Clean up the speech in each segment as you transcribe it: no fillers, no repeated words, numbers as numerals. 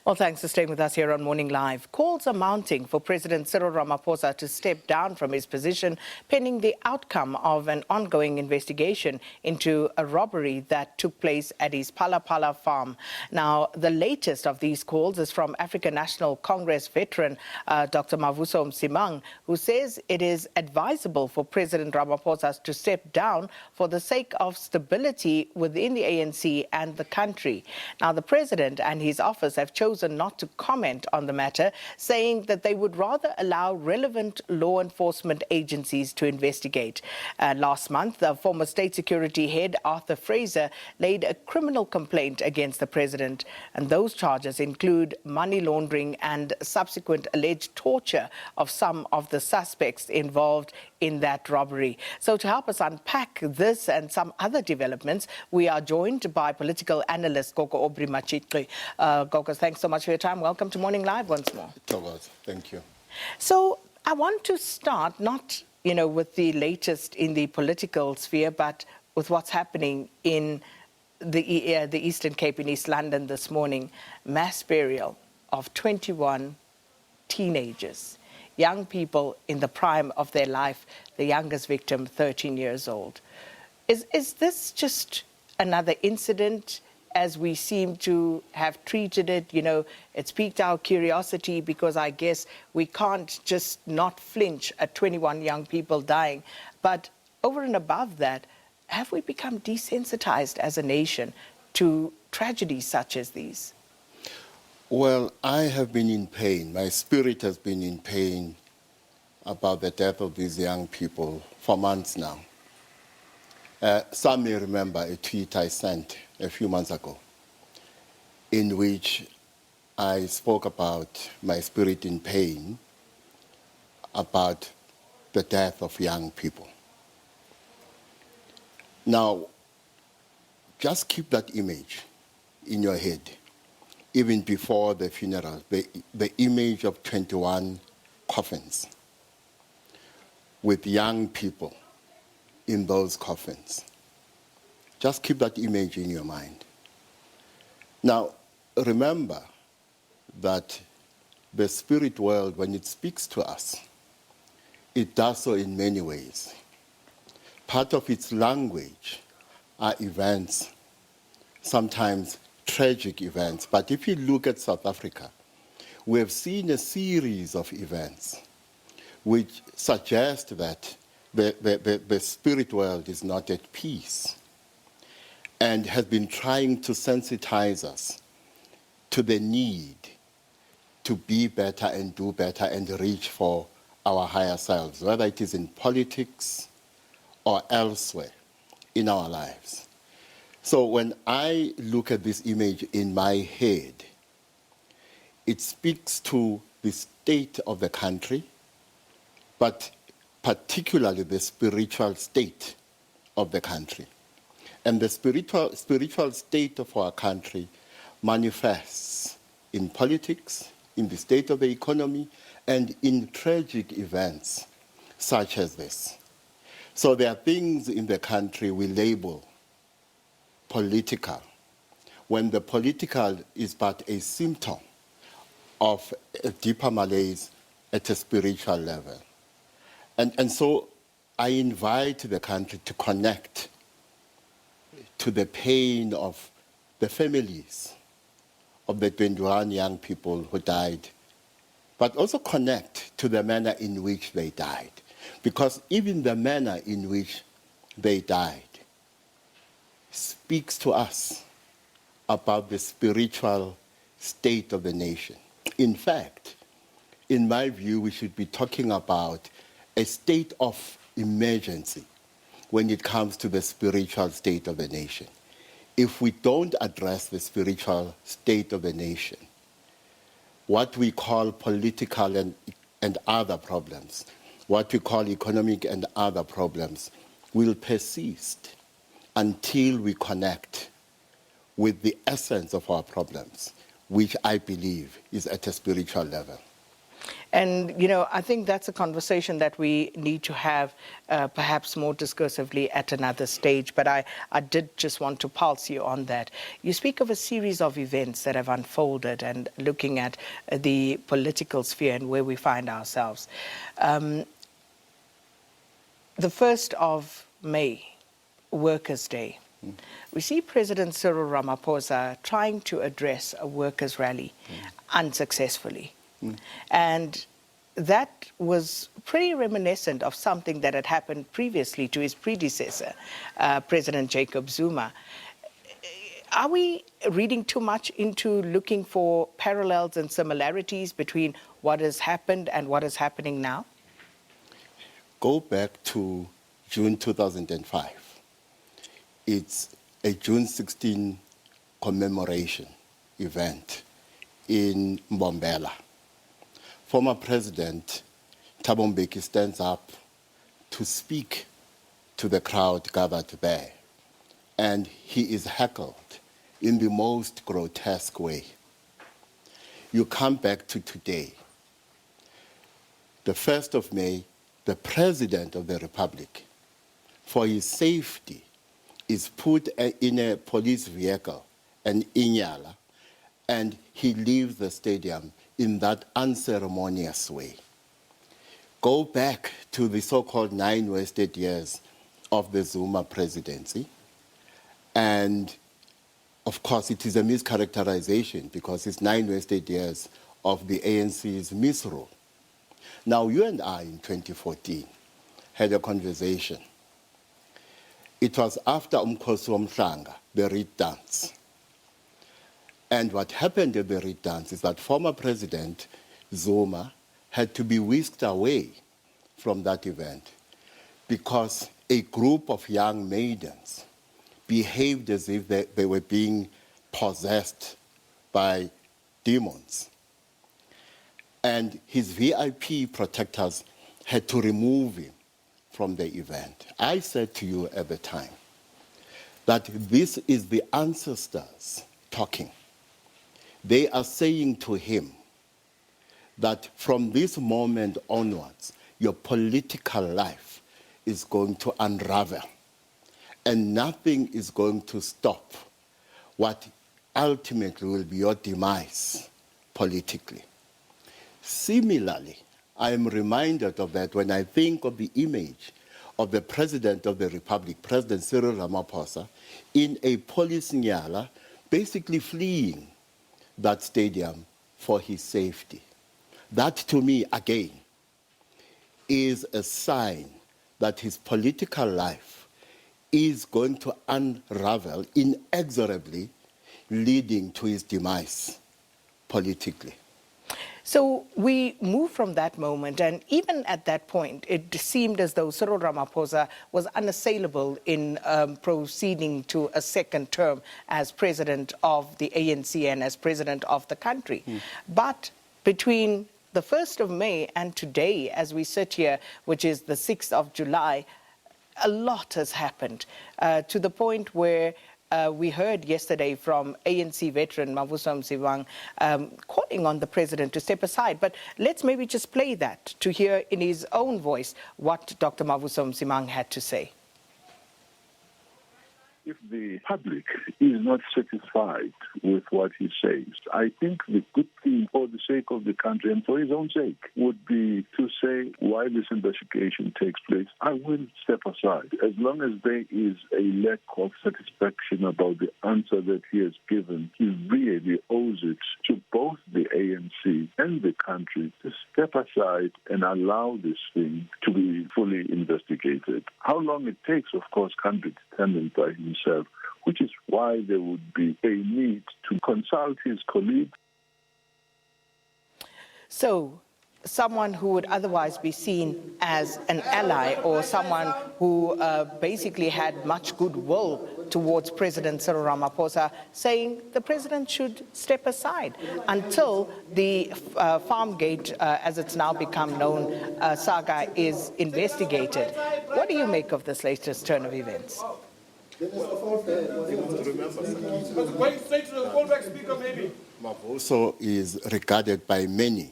Well, thanks for staying with us here on Morning Live. Calls are mounting for President Cyril Ramaphosa to step down from his position pending the outcome of an ongoing investigation into a robbery that took place at his Phala Phala farm. Now, the latest of these calls is from African National Congress veteran Dr. Mavuso Msimang, who says it is advisable for President Ramaphosa to step down for the sake of stability within the ANC and the country. Now, the president and his office have chosen not to comment on the matter, saying that they would rather allow relevant law enforcement agencies to investigate. Last month, the former state security head, Fraser, laid a criminal complaint against the president, and those charges include money laundering and subsequent alleged torture of some of the suspects involved in that robbery. So to help us unpack this and some other developments, we are joined by political analyst Aubrey Matshiqi. Gogo, thanks so much for your time. Welcome to Morning Live once more. Thank you. So I want to start not, with the latest in the political sphere, but with what's happening in the Eastern Cape in East London this morning. Mass burial of 21 teenagers, young people in the prime of their life, the youngest victim 13 years old. Is this just another incident as we seem to have treated it? It's piqued our curiosity because I guess we can't just not flinch at 21 young people dying. But over and above that, have we become desensitized as a nation to tragedies such as these? Well, I have been in pain. My spirit has been in pain about the death of these young people for months now. Some may remember a tweet I sent a few months ago in which I spoke about my spirit in pain about the death of young people. Now, just keep that image in your head, even before the funeral, the image of 21 coffins with young people in those coffins. Just keep that image in your mind. Now, remember that the spirit world, when it speaks to us, it does so in many ways. Part of its language are events, sometimes tragic events. But if you look at South Africa, we have seen a series of events which suggest that the spirit world is not at peace and has been trying to sensitize us to the need to be better and do better and reach for our higher selves, whether it is in politics or elsewhere in our lives. So when I look at this image in my head, it speaks to the state of the country, but particularly the spiritual state of the country. And the spiritual state of our country manifests in politics, in the state of the economy, and in tragic events such as this. So there are things in the country we label political, when the political is but a symptom of a deeper malaise at a spiritual level. And so I invite the country to connect to the pain of the families of the 21 young people who died, but also connect to the manner in which they died. Because even the manner in which they died speaks to us about the spiritual state of the nation. In fact, in my view, we should be talking about a state of emergency when it comes to the spiritual state of the nation. If we don't address the spiritual state of the nation, what we call political and other problems, what we call economic and other problems, will persist until we connect with the essence of our problems, which I believe is at a spiritual level. And, you know, I think that's a conversation that we need to have perhaps more discursively at another stage. But I did just want to pulse you on that. You speak of a series of events that have unfolded and looking at the political sphere and where we find ourselves. The 1st of May, Workers' Day. We see President Cyril Ramaphosa trying to address a workers' rally unsuccessfully. And that was pretty reminiscent of something that had happened previously to his predecessor, President Jacob Zuma. Are we reading too much into looking for parallels and similarities between what has happened and what is happening now? Go back to June 2005. It's a June 16 commemoration event in Mbombela. Former President Thabo Mbeki stands up to speak to the crowd gathered there, and he is heckled in the most grotesque way. You come back to today, the 1st of May, the President of the Republic, for his safety, is put in a police vehicle, an Inyala, and he leaves the stadium in that unceremonious way. Go back to the so-called 9 wasted years of the Zuma presidency, and of course it is a mischaracterization because it's 9 wasted years of the ANC's misrule. Now, you and I in 2014 had a conversation. It was after Umkhosi Womhlanga, the reed dance. And what happened at the reed dance is that former President Zuma had to be whisked away from that event because a group of young maidens behaved as if they were being possessed by demons. And his VIP protectors had to remove him from the event. I said to you at the time that this is the ancestors talking. They are saying to him that from this moment onwards, your political life is going to unravel and nothing is going to stop what ultimately will be your demise politically. Similarly, I am reminded of that when I think of the image of the President of the Republic, President Cyril Ramaphosa, in a police nyala, basically fleeing that stadium for his safety. That, to me, again, is a sign that his political life is going to unravel inexorably, leading to his demise politically. So we move from that moment, and even at that point, it seemed as though Cyril Ramaphosa was unassailable in proceeding to a second term as president of the ANC and as president of the country. But between the 1st of May and today, as we sit here, which is the 6th of July, a lot has happened to the point where we heard yesterday from ANC veteran Mavuso Msimang calling on the president to step aside. But let's maybe just play that to hear in his own voice what Dr. Mavuso Msimang had to say. If the public is not satisfied with what he says, I think the good thing for the sake of the country and for his own sake would be to say, while this investigation takes place, I will step aside. As long as there is a lack of satisfaction about the answer that he has given, he really owes it to both the ANC and the country to step aside and allow this thing to be fully investigated. How long it takes, of course, can't be determined by himself, which is why there would be a need to consult his colleagues. So, someone who would otherwise be seen as an ally or someone who basically had much goodwill towards President Cyril Ramaphosa, saying the president should step aside until the Farmgate, as it's now become known, saga is investigated. What do you make of this latest turn of events? Mavuso is regarded by many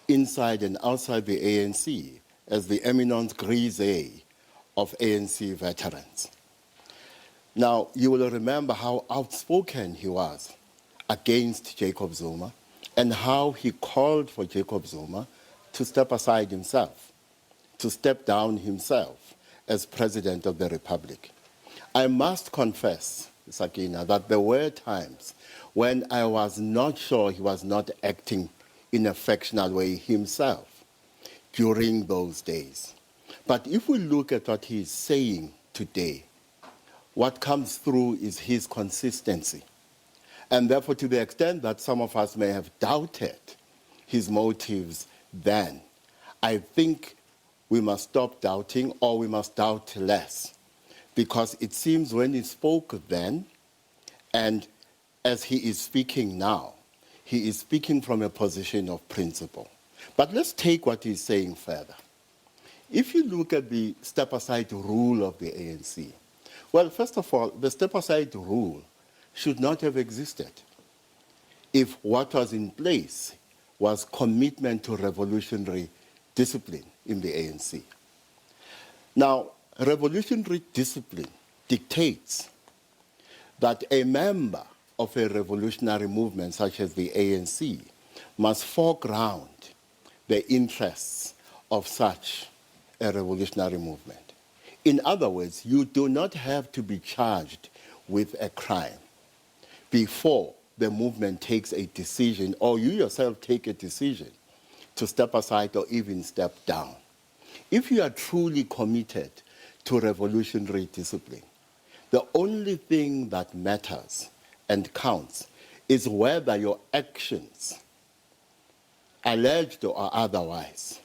inside and outside the ANC as the eminent grise of ANC veterans. Now, you will remember how outspoken he was against Jacob Zuma and how he called for Jacob Zuma to step aside himself, to step down himself as President of the Republic. I must confess, Sakina, that there were times when I was not sure he was not acting in a factional way himself during those days. But if we look at what he is saying today, what comes through is his consistency. And therefore, to the extent that some of us may have doubted his motives then, I think we must stop doubting, or we must doubt less. Because it seems when he spoke then, and as he is speaking now, he is speaking from a position of principle. But let's take what he's saying further. If you look at the step-aside rule of the ANC, well, first of all, the step-aside rule should not have existed if what was in place was commitment to revolutionary discipline in the ANC. Now, revolutionary discipline dictates that a member of a revolutionary movement such as the ANC must foreground the interests of such a revolutionary movement. In other words, you do not have to be charged with a crime before the movement takes a decision, or you yourself take a decision to step aside or even step down. If you are truly committed to revolutionary discipline, the only thing that matters and counts is whether your actions, alleged or otherwise,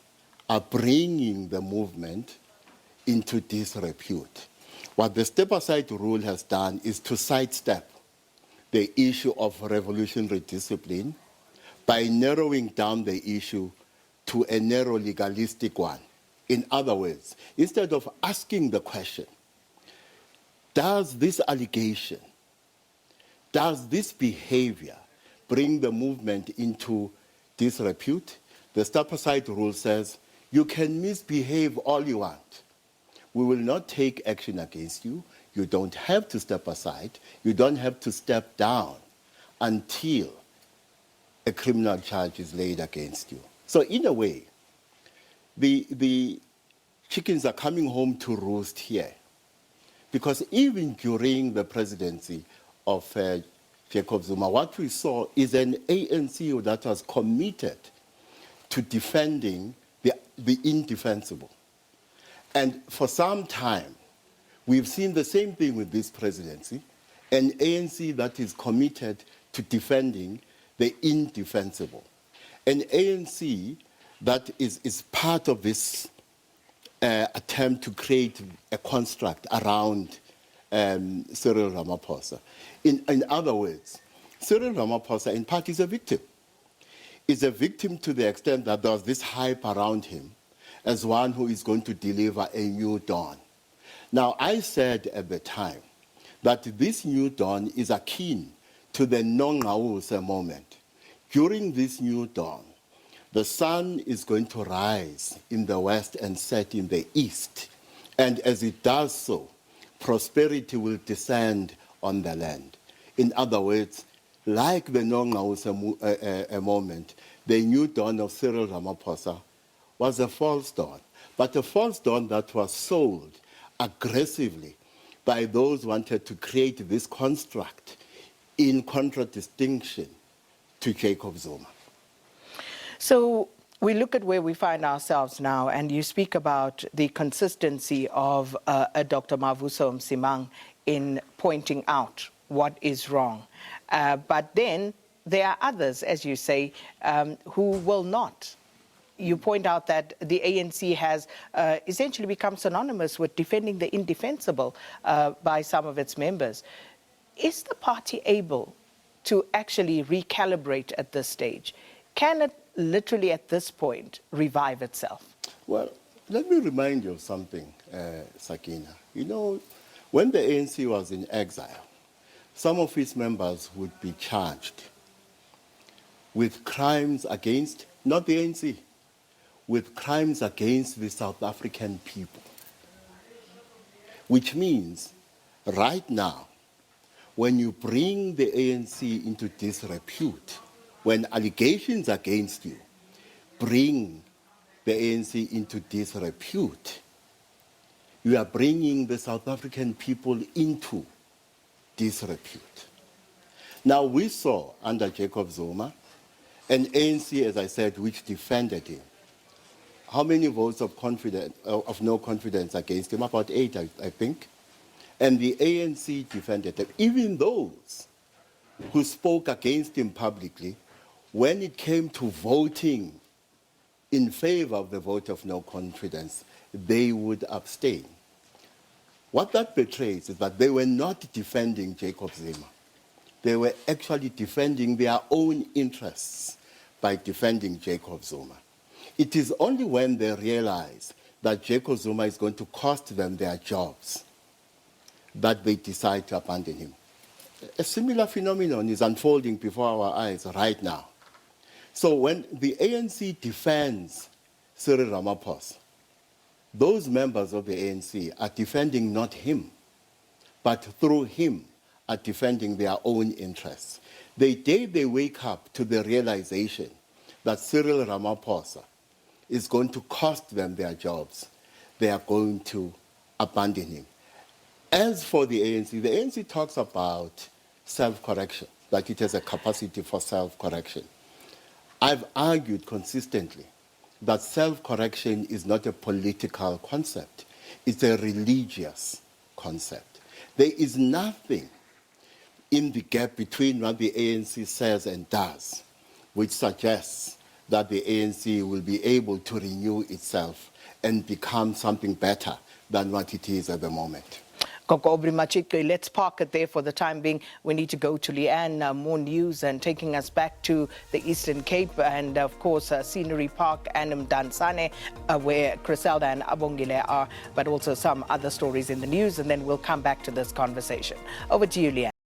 are bringing the movement into disrepute. What the step-aside rule has done is to sidestep the issue of revolutionary discipline by narrowing down the issue to a narrow legalistic one. In other words, instead of asking the question, does this allegation, does this behavior bring the movement into disrepute? The step-aside rule says, you can misbehave all you want. We will not take action against you. You don't have to step aside. You don't have to step down until a criminal charge is laid against you. So in a way, the chickens are coming home to roost here. Because even during the presidency of Jacob Zuma, what we saw is an ANC that was committed to defending the indefensible. And for some time, we've seen the same thing with this presidency, an ANC that is committed to defending the indefensible. An ANC that is part of this attempt to create a construct around Cyril Ramaphosa. In other words, Cyril Ramaphosa, in part, is a victim. Is a victim to the extent that there was this hype around him as one who is going to deliver a new dawn. Now, I said at the time that this new dawn is akin to the Nongawuse moment. During this new dawn, the sun is going to rise in the west and set in the east. And as it does so, prosperity will descend on the land. In other words, like the Nongawuse moment, the new dawn of Cyril Ramaphosa was a false dawn, but a false dawn that was sold aggressively by those who wanted to create this construct in contradistinction to Jacob Zuma. So we look at where we find ourselves now, and you speak about the consistency of Dr. Mavuso Msimang in pointing out what is wrong. But then there are others, as you say, who will not. You point out that the ANC has essentially become synonymous with defending the indefensible by some of its members. Is the party able to actually recalibrate at this stage? Can it literally at this point revive itself? Well, let me remind you of something, Sakina. You know, when the ANC was in exile, some of its members would be charged with crimes against not the ANC, with crimes against the South African people. Which means, right now, when you bring the ANC into disrepute, when allegations against you bring the ANC into disrepute, you are bringing the South African people into disrepute. Now, we saw under Jacob Zuma an ANC, as I said, which defended him. How many votes of no confidence against him? About 8, I think. And the ANC defended him. Even those who spoke against him publicly, when it came to voting in favor of the vote of no confidence, they would abstain. What that betrays is that they were not defending Jacob Zuma. They were actually defending their own interests by defending Jacob Zuma. It is only when they realize that Jacob Zuma is going to cost them their jobs that they decide to abandon him. A similar phenomenon is unfolding before our eyes right now. So when the ANC defends Cyril Ramaphosa, those members of the ANC are defending not him, but through him are defending their own interests. The day they wake up to the realization that Cyril Ramaphosa is going to cost them their jobs, they are going to abandon him. As for the ANC talks about self-correction, that it has a capacity for self-correction. I've argued consistently that self-correction is not a political concept, it's a religious concept. There is nothing in the gap between what the ANC says and does which suggests that the ANC will be able to renew itself and become something better than what it is at the moment. Aubrey Matshiqi, let's park it there for the time being. We need to go to Leanne, more news and taking us back to the Eastern Cape and, of course, Scenery Park and Mdansane, where Griselda and Abongile are, but also some other stories in the news, and then we'll come back to this conversation. Over to you, Leanne.